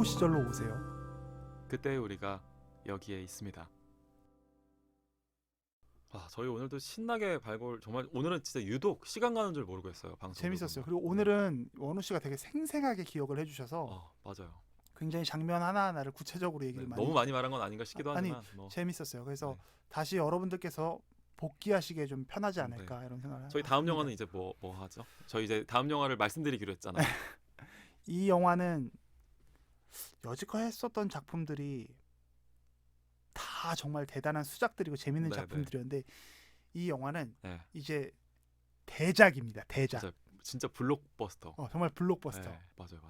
호우 시절로 오세요. 그때 우리가 여기에 있습니다. 저희 오늘도 신나게 발굴 정말 오늘은 진짜 유독 시간 가는 줄 모르고 했어요. 방송 재밌었어요. 그리고 오늘은 원우 씨가 되게 생생하게 기억을 해주셔서 맞아요. 굉장히 장면 하나하나를 구체적으로 얘기를 많이 너무 많이 말한 건 아닌가 싶기도 아니, 하지만 뭐 재밌었어요. 그래서 네. 다시 여러분들께서 복귀하시기에 좀 편하지 않을까 이런 생각을 저희 다음 합니다. 영화는 이제 뭐 하죠? 저희 이제 다음 영화를 말씀드리기로 했잖아요. 이 영화는 여지껏 했었던 작품들이 다 정말 대단한 수작들이고 재밌는 네, 작품들이었는데 이 영화는 네. 이제 대작입니다. 대작. 맞아요. 진짜 블록버스터. 정말 블록버스터. 네, 맞아요.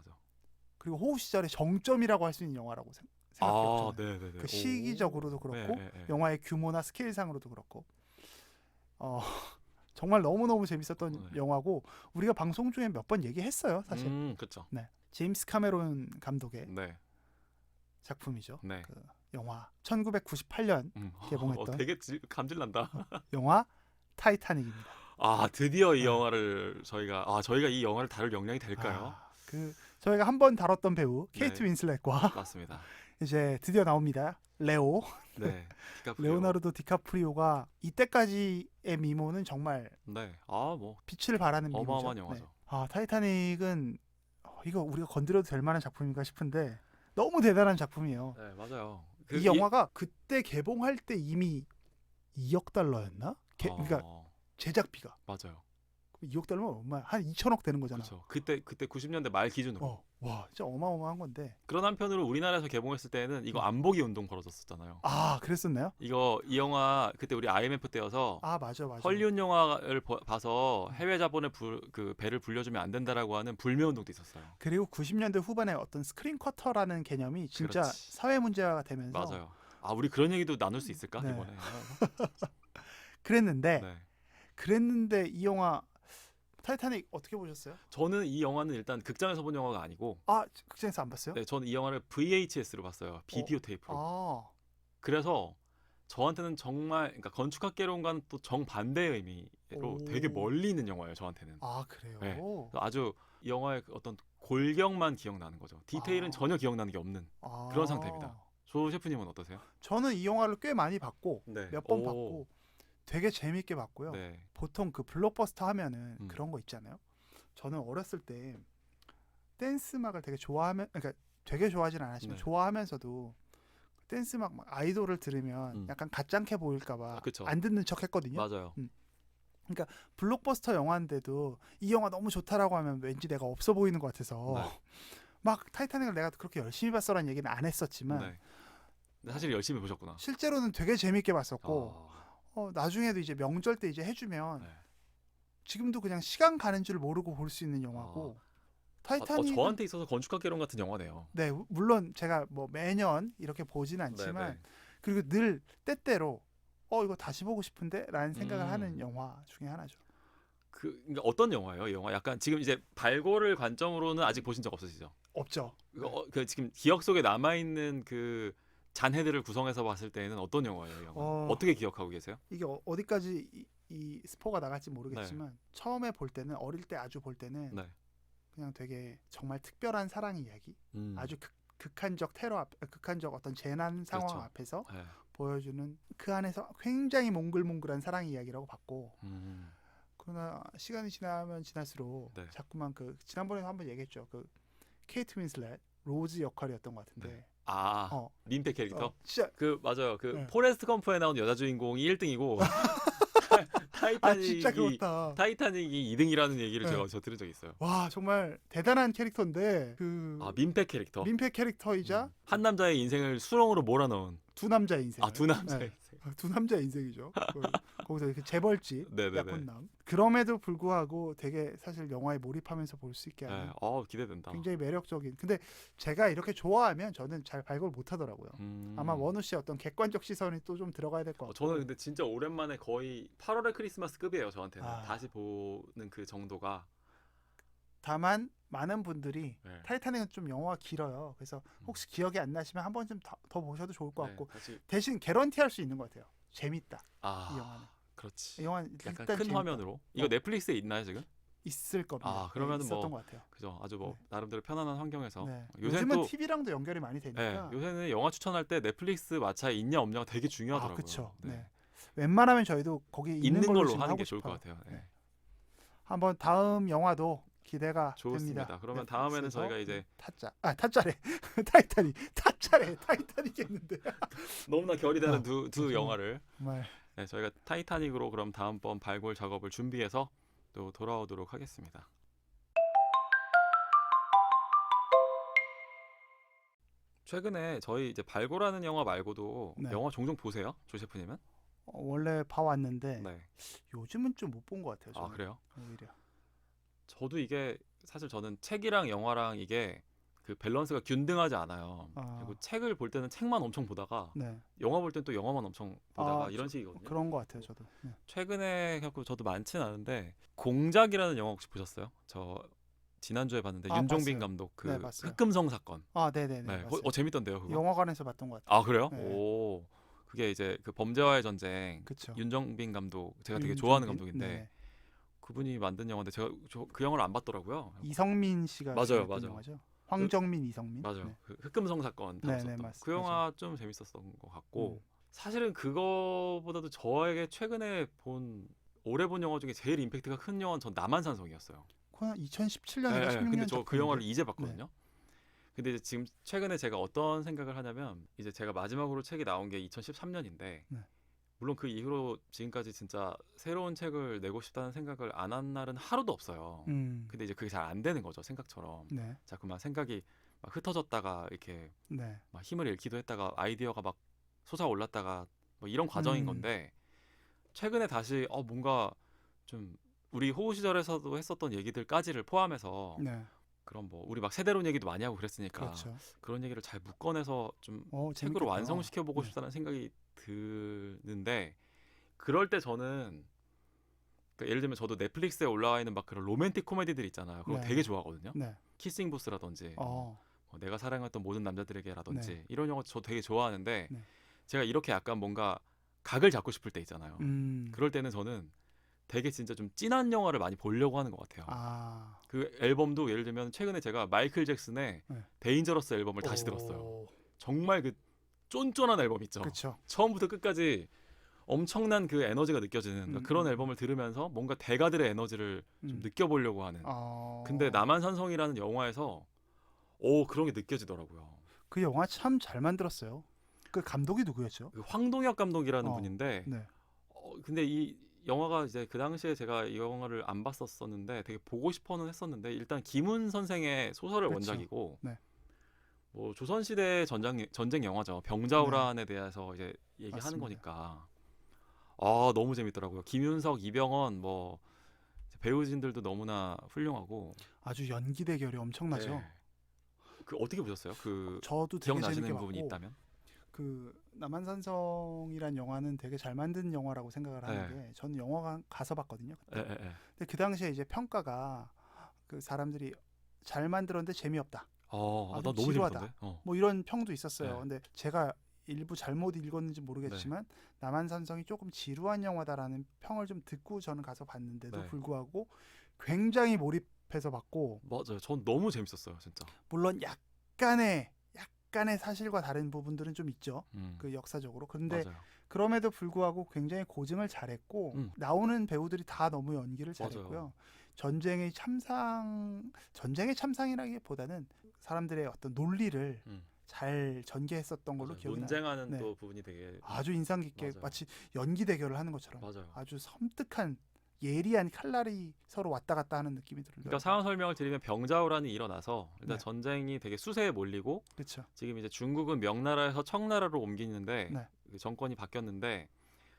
그리고 호우 시절의 정점이라고 할 수 있는 영화라고 생각해요. 네네네. 그 시기적으로도 그렇고 영화의 규모나 스케일상으로도 그렇고 정말 너무너무 재밌었던 영화고 우리가 방송 중에 몇 번 얘기했어요. 사실. 그렇죠. 네. 제임스 카메론 감독의 네. 작품이죠. 네. 그 영화 1998년 개봉했던 되게 감질난다. 영화 타이타닉입니다. 드디어 이 영화를 저희가 이 영화를 다룰 역량이 될까요? 저희가 한번 다뤘던 배우 케이트 네. 윈슬렛과 맞습니다. 이제 드디어 나옵니다. 레오. 네. 레오나르도 디카프리오가 이때까지의 미모는 정말 네. 빛을 발하는 미모죠. 어마어마한 영화죠. 타이타닉은 이거 우리가 건드려도 될 만한 작품인가 싶은데 너무 대단한 작품이에요. 네, 맞아요. 이 영화가 그때 개봉할 때 이미 2억 달러였나? 그러니까 제작비가. 맞아요. 2억 달러면 얼마? 한 2천억 되는 거잖아. 그렇죠. 그때 90년대 말 기준으로. 와, 진짜 어마어마한 건데. 그런 한편으로 우리나라에서 개봉했을 때는 이거 안 보기 운동 벌어졌었잖아요. 그랬었나요? 이 영화 그때 우리 IMF 때여서 맞아. 헐리우드 영화를 봐서 해외 자본의 배를 불려주면 안 된다라고 하는 불매 운동도 있었어요. 그리고 90년대 후반에 어떤 스크린 쿼터라는 개념이 진짜 그렇지. 사회 문제가 되면서 맞아요. 우리 그런 얘기도 나눌 수 있을까 네. 이번에. 그랬는데 이 영화 타이타닉 어떻게 보셨어요? 저는 이 영화는 일단 극장에서 본 영화가 아니고 극장에서 안 봤어요? 네, 저는 이 영화를 VHS로 봤어요. 비디오 테이프로. 그래서 저한테는 정말 그러니까 건축학개론과는 또 정반대의 의미로 되게 멀리 있는 영화예요. 저한테는. 그래요? 네. 아주 이 영화의 어떤 골격만 기억나는 거죠. 디테일은 전혀 기억나는 게 없는 그런 상태입니다. 조 셰프님은 어떠세요? 저는 이 영화를 꽤 많이 봤고 몇 번 봤고 되게 재밌게 봤고요. 네. 보통 그 블록버스터 하면은 그런 거 있잖아요. 저는 어렸을 때 댄스 음악을 되게 되게 좋아하진 않았지만 좋아하면서도 댄스 음악 아이돌을 들으면 약간 가짱해 보일까봐 안 듣는 척했거든요. 맞아요. 그러니까 블록버스터 영화인데도 이 영화 너무 좋다라고 하면 왠지 내가 없어 보이는 것 같아서 막 타이타닉을 내가 그렇게 열심히 봤어라는 얘기는 안 했었지만 사실 열심히 보셨구나. 실제로는 되게 재밌게 봤었고 나중에도 이제 명절 때 이제 해주면 지금도 그냥 시간 가는 줄 모르고 볼 수 있는 영화고 타이타닉 저한테 있어서 건축학개론 같은 영화네요. 네, 물론 제가 뭐 매년 이렇게 보지는 않지만 그리고 늘 때때로 이거 다시 보고 싶은데라는 생각을 하는 영화 중에 하나죠. 그러니까 어떤 영화예요? 이 영화 약간 지금 이제 발굴을 관점으로는 아직 보신 적 없으시죠? 없죠. 지금 기억 속에 남아 있는 그 잔해들을 구성해서 봤을 때는 어떤 영화예요? 이 영화? 어떻게 기억하고 계세요? 이게 어디까지 이 스포가 나갈지 모르겠지만 처음에 볼 때는 어릴 때 아주 볼 때는 그냥 되게 정말 특별한 사랑 이야기, 아주 극한적 극한적 어떤 재난 상황 앞에서 보여주는 그 안에서 굉장히 몽글몽글한 사랑 이야기라고 봤고 그러나 시간이 지나면 지날수록 자꾸만 지난번에도 한번 얘기했죠. 케이트 윈슬렛 로즈 역할이었던 것 같은데. 민폐 캐릭터? 진짜 맞아요. 포레스트 검프에 나온 여자 주인공이 1등이고 타이타닉이 2등이라는 얘기를 제가 들은 적이 있어요. 와, 정말 대단한 캐릭터인데 민폐 캐릭터. 민폐 캐릭터이자 한 남자의 인생을 수렁으로 몰아넣은 두 남자의 인생. 두 남자의 인생. 두 남자의 인생이죠. 거기서 이렇게 재벌집 네네네. 약혼남. 그럼에도 불구하고 되게 사실 영화에 몰입하면서 볼 수 있게 하는 기대된다. 굉장히 매력적인. 근데 제가 이렇게 좋아하면 저는 잘 발굴 못하더라고요. 아마 원우 씨의 어떤 객관적 시선이 또 좀 들어가야 될 것 같고. 저는 근데 진짜 오랜만에 거의 8월의 크리스마스급이에요. 저한테는. 다시 보는 그 정도가. 다만 많은 분들이 타이타닉은 좀 영화가 길어요. 그래서 혹시 기억이 안 나시면 한 번쯤 더 보셔도 좋을 것 같고 대신 개런티할 수 있는 것 같아요. 재밌다. 이 영화는. 그렇지. 이 영화는 약간 일단 큰 재밌다. 화면으로. 이거 넷플릭스에 있나요 지금? 있을 겁니다. 그러면은 있었던 뭐 것 같아요. 그죠. 아주 뭐 네. 나름대로 편안한 환경에서 네. 요새는 요즘은 또 TV랑도 연결이 많이 되니까. 요새는 영화 추천할 때 넷플릭스 마차에 있냐 없냐가 되게 중요하더라고요. 그렇죠. 네. 네. 웬만하면 저희도 거기 있는 걸로 걸로 지금 하는 하고 게 좋을 싶어요. 것 같아요. 네. 네. 한번 다음 영화도 기대가 좋습니다. 됩니다. 그러면 다음에는 넷플릭스에서 저희가 이제 타짜래 타이타닉이었는데 너무나 결이 다른 어, 두 정말. 영화를 정말 저희가 타이타닉으로 그럼 다음번 발굴 작업을 준비해서 또 돌아오도록 하겠습니다. 최근에 저희 이제 발굴하는 영화 말고도 네. 영화 종종 보세요, 조 셰프님은? 원래 봐왔는데 네. 요즘은 좀 못 본 것 같아요. 저는. 그래요? 오히려. 저도 이게 사실 저는 책이랑 영화랑 이게 그 밸런스가 균등하지 않아요. 그리고 책을 볼 때는 책만 엄청 보다가 네. 영화 볼 때는 또 영화만 엄청 보다가 이런 식이거든요. 그런 것 같아요, 저도. 네. 최근에 갖고 저도 많지는 않은데 공작이라는 영화 혹시 보셨어요? 저 지난주에 봤는데 윤종빈 봤어요. 감독 그 네, 봤어요. 흑금성 사건. 네네네. 네. 봤어요. 재밌던데요, 그거? 영화관에서 봤던 것 같아요. 그래요? 네. 오. 그게 이제 그 범죄와의 전쟁. 그쵸. 윤종빈 감독 제가 되게 좋아하는 감독인데 네. 그분이 만든 영화인데 제가 그 영화를 안 봤더라고요. 이성민 씨가 맞아요. 영화죠. 황정민, 이성민. 맞아요. 네. 그 흑금성 사건 다뤘었던 그 영화 좀 재밌었던 것 같고 사실은 그거보다도 저에게 최근에 올해 본 영화 중에 제일 임팩트가 큰 영화는 전 남한산성이었어요. 2017년인가 16년. 근데 저 그 영화를 이제 봤거든요. 네. 근데 이제 지금 최근에 제가 어떤 생각을 하냐면 이제 제가 마지막으로 책이 나온 게 2013년인데 네. 물론 그 이후로 지금까지 진짜 새로운 책을 내고 싶다는 생각을 안 한 날은 하루도 없어요. 근데 이제 그게 잘 안 되는 거죠, 생각처럼. 네. 자꾸만 생각이 막 흩어졌다가 이렇게 네. 막 힘을 잃기도 했다가 아이디어가 막 솟아올랐다가 뭐 이런 과정인 건데 최근에 다시 뭔가 좀 우리 호우 시절에서도 했었던 얘기들까지를 포함해서 네. 그럼 뭐 우리 막 세대론 얘기도 많이 하고 그랬으니까 그렇죠. 그런 얘기를 잘 묶어내서 좀 책으로 재밌겠다. 완성시켜 보고 네. 싶다는 생각이 드는데 그럴 때 저는 그러니까 예를 들면 저도 넷플릭스에 올라와 있는 막 그런 로맨틱 코미디들 있잖아요. 그거 네. 되게 좋아하거든요. 네. 키싱 부스라든지 뭐 내가 사랑했던 모든 남자들에게라든지 네. 이런 영화 저 되게 좋아하는데 네. 제가 이렇게 약간 뭔가 각을 잡고 싶을 때 있잖아요. 그럴 때는 저는 되게 진짜 좀 찐한 영화를 많이 보려고 하는 것 같아요. 그 앨범도 예를 들면 최근에 제가 마이클 잭슨의 데인저러스 앨범을 다시 들었어요. 정말 그 쫀쫀한 앨범 있죠. 그쵸. 처음부터 끝까지 엄청난 그 에너지가 느껴지는 그런 앨범을 들으면서 뭔가 대가들의 에너지를 좀 느껴보려고 하는. 근데 남한산성이라는 영화에서 그런 게 느껴지더라고요. 그 영화 참 잘 만들었어요. 그 감독이 누구였죠? 그 황동혁 감독이라는 분인데 네. 근데 이 영화가 이제 그 당시에 제가 이 영화를 안 봤었었는데 되게 보고 싶어는 했었는데 일단 김훈 선생의 소설을 그렇죠. 원작이고 네. 뭐 조선시대 전쟁 영화죠. 병자호란에 대해서 이제 얘기하는 맞습니다. 거니까 너무 재밌더라고요. 김윤석, 이병헌 뭐 배우진들도 너무나 훌륭하고 아주 연기 대결이 엄청나죠. 네. 그 어떻게 보셨어요? 그 저도 되게 기억나시는 재밌게 부분이 봤고 있다면? 그 남한산성이란 영화는 되게 잘 만든 영화라고 생각을 하는 게 저는 영화관 가서 봤거든요. 그때. 근데 그 당시에 이제 평가가 그 사람들이 잘 만들었는데 재미없다. 나 너무 재밌던데. 뭐 이런 평도 있었어요. 근데 제가 일부 잘못 읽었는지 모르겠지만 남한산성이 조금 지루한 영화다라는 평을 좀 듣고 저는 가서 봤는데도 불구하고 굉장히 몰입해서 봤고 맞아요. 전 너무 재밌었어요, 진짜. 물론 약간의 사실과 다른 부분들은 좀 있죠. 그 역사적으로. 그런데 맞아요. 그럼에도 불구하고 굉장히 고증을 잘했고 나오는 배우들이 다 너무 연기를 잘했고요. 맞아요. 전쟁의 참상이라기보다는 사람들의 어떤 논리를 잘 전개했었던 걸로 기억이 나요. 논쟁하는 또 부분이 되게 아주 인상 깊게 마치 연기 대결을 하는 것처럼 아주 섬뜩한 예리한 칼날이 서로 왔다 갔다 하는 느낌이 들어요. 그러니까 상황 설명을 드리면 병자호란이 일어나서 일단 전쟁이 되게 수세에 몰리고 그쵸. 지금 이제 중국은 명나라에서 청나라로 옮기는데 그 정권이 바뀌었는데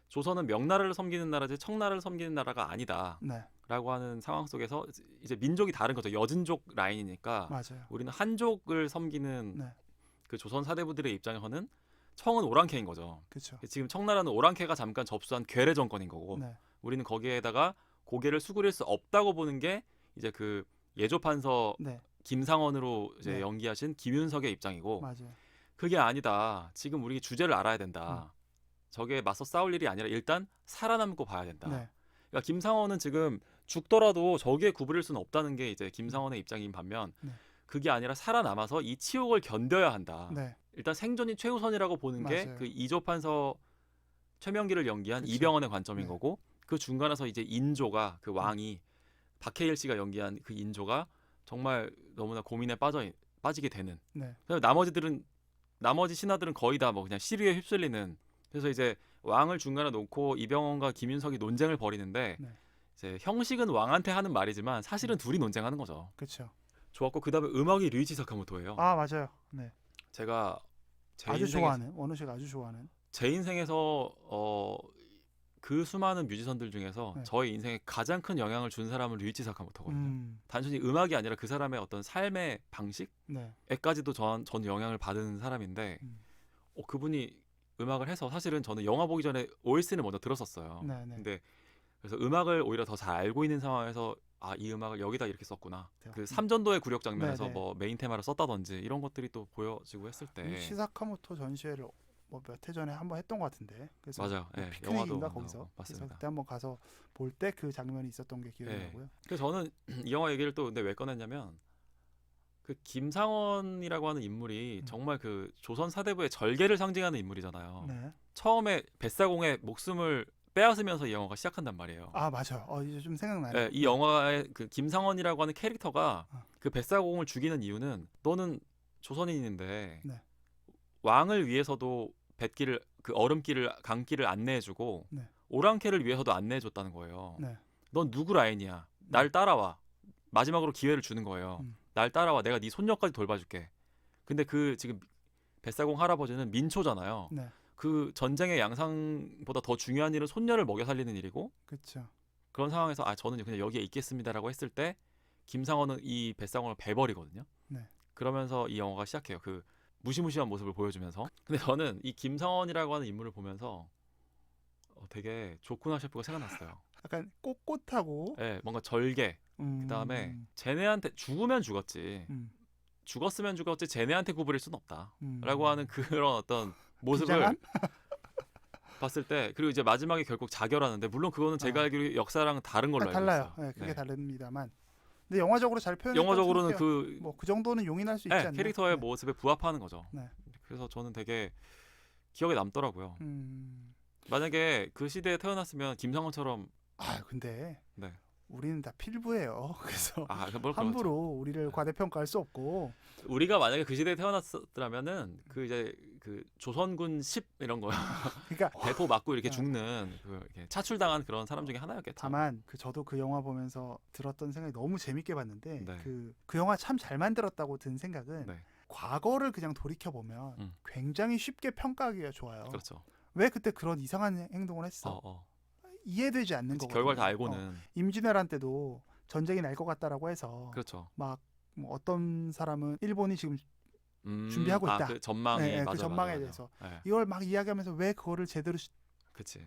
조선은 명나라를 섬기는 나라지 청나라를 섬기는 나라가 아니다라고 하는 상황 속에서 이제 민족이 다른 거죠. 여진족 라인이니까 맞아요. 우리는 한족을 섬기는 그 조선 사대부들의 입장에서는 청은 오랑캐인 거죠. 그쵸. 지금 청나라는 오랑캐가 잠깐 접수한 괴뢰 정권인 거고 우리는 거기에다가 고개를 수그릴 수 없다고 보는 게 이제 그 예조 판서 김상원으로 이제 연기하신 김윤석의 입장이고 맞아요. 그게 아니다. 지금 우리 주제를 알아야 된다. 저게 맞서 싸울 일이 아니라 일단 살아남고 봐야 된다. 그러니까 김상원은 지금 죽더라도 저기에 구부릴 수는 없다는 게 이제 김상원의 입장인 반면 네. 그게 아니라 살아남아서 이 치욕을 견뎌야 한다. 네. 일단 생존이 최우선이라고 보는 게 맞아요. 그 이조판서 최명기를 연기한 그쵸. 이병헌의 관점인 네. 거고 그 중간에서 이제 인조가 그 왕이 박해일 씨가 연기한 그 인조가 정말 너무나 고민에 빠지게 되는. 네. 나머지 신하들은 거의 다 뭐 그냥 시류에 휩쓸리는. 그래서 이제 왕을 중간에 놓고 이병헌과 김윤석이 논쟁을 벌이는데 네. 이제 형식은 왕한테 하는 말이지만 사실은 둘이 논쟁하는 거죠. 그렇죠. 좋았고 그다음에 음악이 류이치 사카모토예요. 아 맞아요. 네. 제가 아주 좋아하는 원우 씨가 아주 좋아하는. 제 인생에서 그 수많은 뮤지션들 중에서 네. 저의 인생에 가장 큰 영향을 준 사람은 류이치 사카모토거든요. 단순히 음악이 아니라 그 사람의 어떤 삶의 방식에까지도 전 영향을 받은 사람인데 그분이 음악을 해서 사실은 저는 영화 보기 전에 OST를 먼저 들었었어요. 네, 네. 근데 그래서 음악을 오히려 더 잘 알고 있는 상황에서 이 음악을 여기다 이렇게 썼구나. 그 삼전도의 굴욕 장면에서 네네. 뭐 메인 테마를 썼다든지 이런 것들이 또 보여지고 했을 때 시사카모토 전시회를 뭐 몇 해 전에 한번 했던 것 같은데. 그래서 맞아요. 뭐 예, 피크닉인가 영화도 거기서. 그래서 맞습니다. 그때 한번 가서 볼 때 그 장면이 있었던 게 기억이 나고요. 그래서 저는 이 영화 얘기를 또 근데 왜 꺼냈냐면 그 김상원이라고 하는 인물이 정말 그 조선 사대부의 절개를 상징하는 인물이잖아요. 네. 처음에 뱃사공의 목숨을 빼앗으면서 이 영화가 시작한단 말이에요. 아 맞아요. 이제 좀 생각나요. 네, 이 영화의 그 김상원이라고 하는 캐릭터가 그 뱃사공을 죽이는 이유는 너는 조선인인데 네. 왕을 위해서도 뱃길을 그 얼음길을 강길을 안내해주고 네. 오랑캐를 위해서도 안내해줬다는 거예요. 네. 넌 누구 라인이야? 날 따라와. 마지막으로 기회를 주는 거예요. 날 따라와. 내가 네 손녀까지 돌봐줄게. 근데 그 지금 뱃사공 할아버지는 민초잖아요. 네. 그 전쟁의 양상보다 더 중요한 일은 손녀를 먹여 살리는 일이고 그렇죠. 그런 상황에서 저는 그냥 여기에 있겠습니다라고 했을 때 김상원은 이 뱃사공을 베버리거든요. 네. 그러면서 이 영화가 시작해요. 그 무시무시한 모습을 보여주면서. 근데 저는 이 김상원이라고 하는 인물을 보면서 되게 조쿠나 셰프가 생각났어요. 약간 꼿꼿하고 네, 뭔가 절개. 그다음에 쟤네한테 죽으면 죽었지. 죽었으면 죽었지 쟤네한테 구부릴 수는 없다라고 하는 그런 어떤 모습을 봤을 때 그리고 이제 마지막에 결국 자결하는데 물론 그거는 제가 알기로 역사랑 다른 걸로 알고 달라요. 있어요. 네, 그게 다릅니다만. 근데 영화적으로 잘 표현했다고 영화적으로는 그 정도는 용인할 수 있지 않나요? 캐릭터의 모습에 부합하는 거죠. 네. 그래서 저는 되게 기억에 남더라고요. 만약에 그 시대에 태어났으면 김상원처럼 근데 네. 우리는 다 필부예요. 그래서 함부로 그렇죠. 우리를 과대평가할 수 없고 우리가 만약에 그 시대에 태어났더라면은 그 이제 그 조선군 10 이런 거요. 그러니까 대포 맞고 이렇게 죽는 이렇게 차출당한 그런 사람 중에 하나였겠죠. 다만 저도 그 영화 보면서 들었던 생각이 너무 재밌게 봤는데 네. 그 영화 참 잘 만들었다고 든 생각은 네. 과거를 그냥 돌이켜 보면 굉장히 쉽게 평가하기가 좋아요. 그렇죠. 왜 그때 그런 이상한 행동을 했어? 이해되지 않는 거거든요. 결과를 다 알고는 임진왜란 때도 전쟁이 날 것 같다라고 해서 그렇죠. 막 뭐 어떤 사람은 일본이 지금 준비하고 있다. 그 전망이 네, 맞아, 그 전망에 맞아. 대해서 네. 이걸 막 이야기하면서 왜 그거를 제대로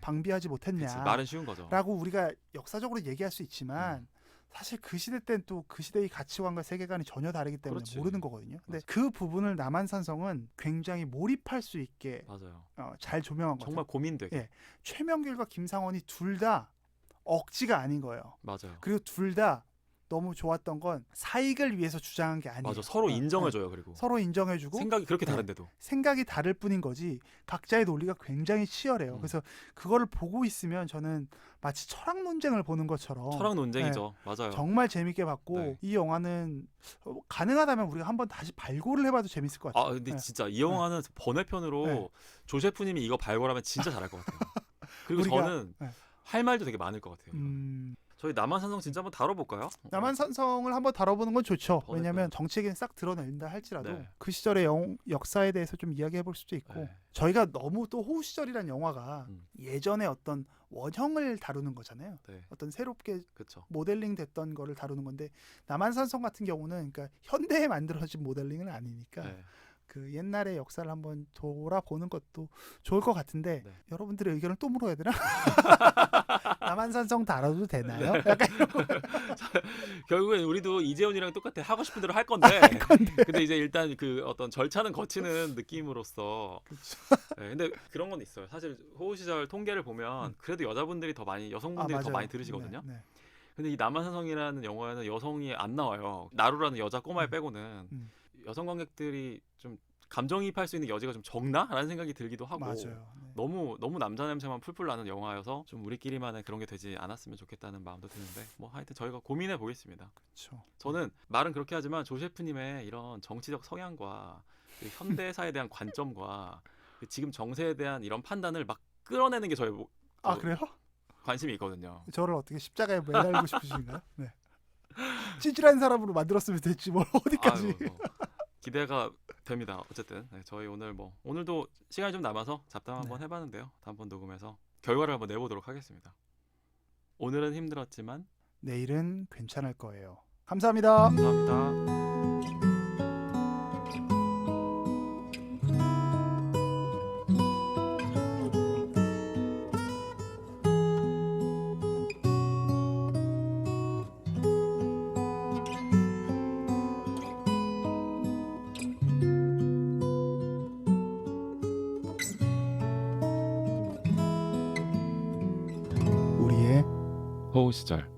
방비하지 못했냐? 그치. 말은 쉬운 거죠. 라고 우리가 역사적으로 얘기할 수 있지만 사실 그 시대 때는 또 그 시대의 가치관과 세계관이 전혀 다르기 때문에 그렇지. 모르는 거거든요. 근데 맞아. 그 부분을 남한산성은 굉장히 몰입할 수 있게 잘 조명한 거죠. 정말 고민되게. 예, 최명길과 김상원이 둘 다 억지가 아닌 거예요. 맞아요. 그리고 둘 다 너무 좋았던 건 사익을 위해서 주장한 게 아니에요. 맞아. 서로 인정해줘요. 그리고 서로 인정해주고 생각이 그렇게 다른데도 생각이 다를 뿐인 거지 각자의 논리가 굉장히 치열해요. 그래서 그거를 보고 있으면 저는 마치 철학 논쟁을 보는 것처럼 철학 논쟁이죠. 맞아요. 정말 재밌게 봤고 이 영화는 가능하다면 우리가 한번 다시 발굴을 해봐도 재밌을 것 같아요. 근데 진짜 이 영화는 번외편으로 조셰프님이 이거 발굴하면 진짜 잘할 것 같아요. 그리고 저는 할 말도 되게 많을 것 같아요. 저희 남한산성 진짜 한번 다뤄볼까요? 남한산성을 한번 다뤄보는 건 좋죠. 왜냐하면 정치에는 싹 드러낸다 할지라도 그 시절의 역사에 대해서 좀 이야기해볼 수도 있고 저희가 너무 또 호우 시절이란 영화가 예전에 어떤 원형을 다루는 거잖아요. 어떤 새롭게 모델링 됐던 거를 다루는 건데 남한산성 같은 경우는 그러니까 현대에 만들어진 모델링은 아니니까 그 옛날의 역사를 한번 돌아보는 것도 좋을 것 같은데 여러분들의 의견을 또 물어야 되나? 남한산성 다뤄도 되나요? 약간 결국엔 우리도 이재훈이랑 똑같아. 하고 싶은 대로 할 건데. 근데 이제 일단 그 어떤 절차는 거치는 느낌으로서. 근데 그런 건 있어요. 사실 호우 시절 통계를 보면 그래도 여자분들이 더 많이 여성분들이 더 많이 들으시거든요. 근데 이 남한산성이라는 영화에는 여성이 안 나와요. 나루라는 여자 꼬마애 빼고는 여성 관객들이 좀 감정이입할 수 있는 여지가 좀 적나라는 생각이 들기도 하고 맞아요. 네. 너무 남자 냄새만 풀풀 나는 영화여서 좀 우리끼리만의 그런 게 되지 않았으면 좋겠다는 마음도 드는데 뭐 하여튼 저희가 고민해 보겠습니다. 그렇죠. 저는 말은 그렇게 하지만 조 셰프님의 이런 정치적 성향과 그 현대사에 대한 관점과 그 지금 정세에 대한 이런 판단을 막 끌어내는 게 저의 그래요? 관심이 있거든요. 저를 어떻게 십자가에 매달고 싶으신가요? 네. 찌질한 사람으로 만들었으면 됐지 뭘 어디까지. 기대가 됩니다. 어쨌든 저희 오늘도 시간이 좀 남아서 잡담 한번 해봤는데요. 다음번 녹음해서 결과를 한번 내보도록 하겠습니다. 오늘은 힘들었지만 내일은 괜찮을 거예요. 감사합니다. 감사합니다. 호우 시절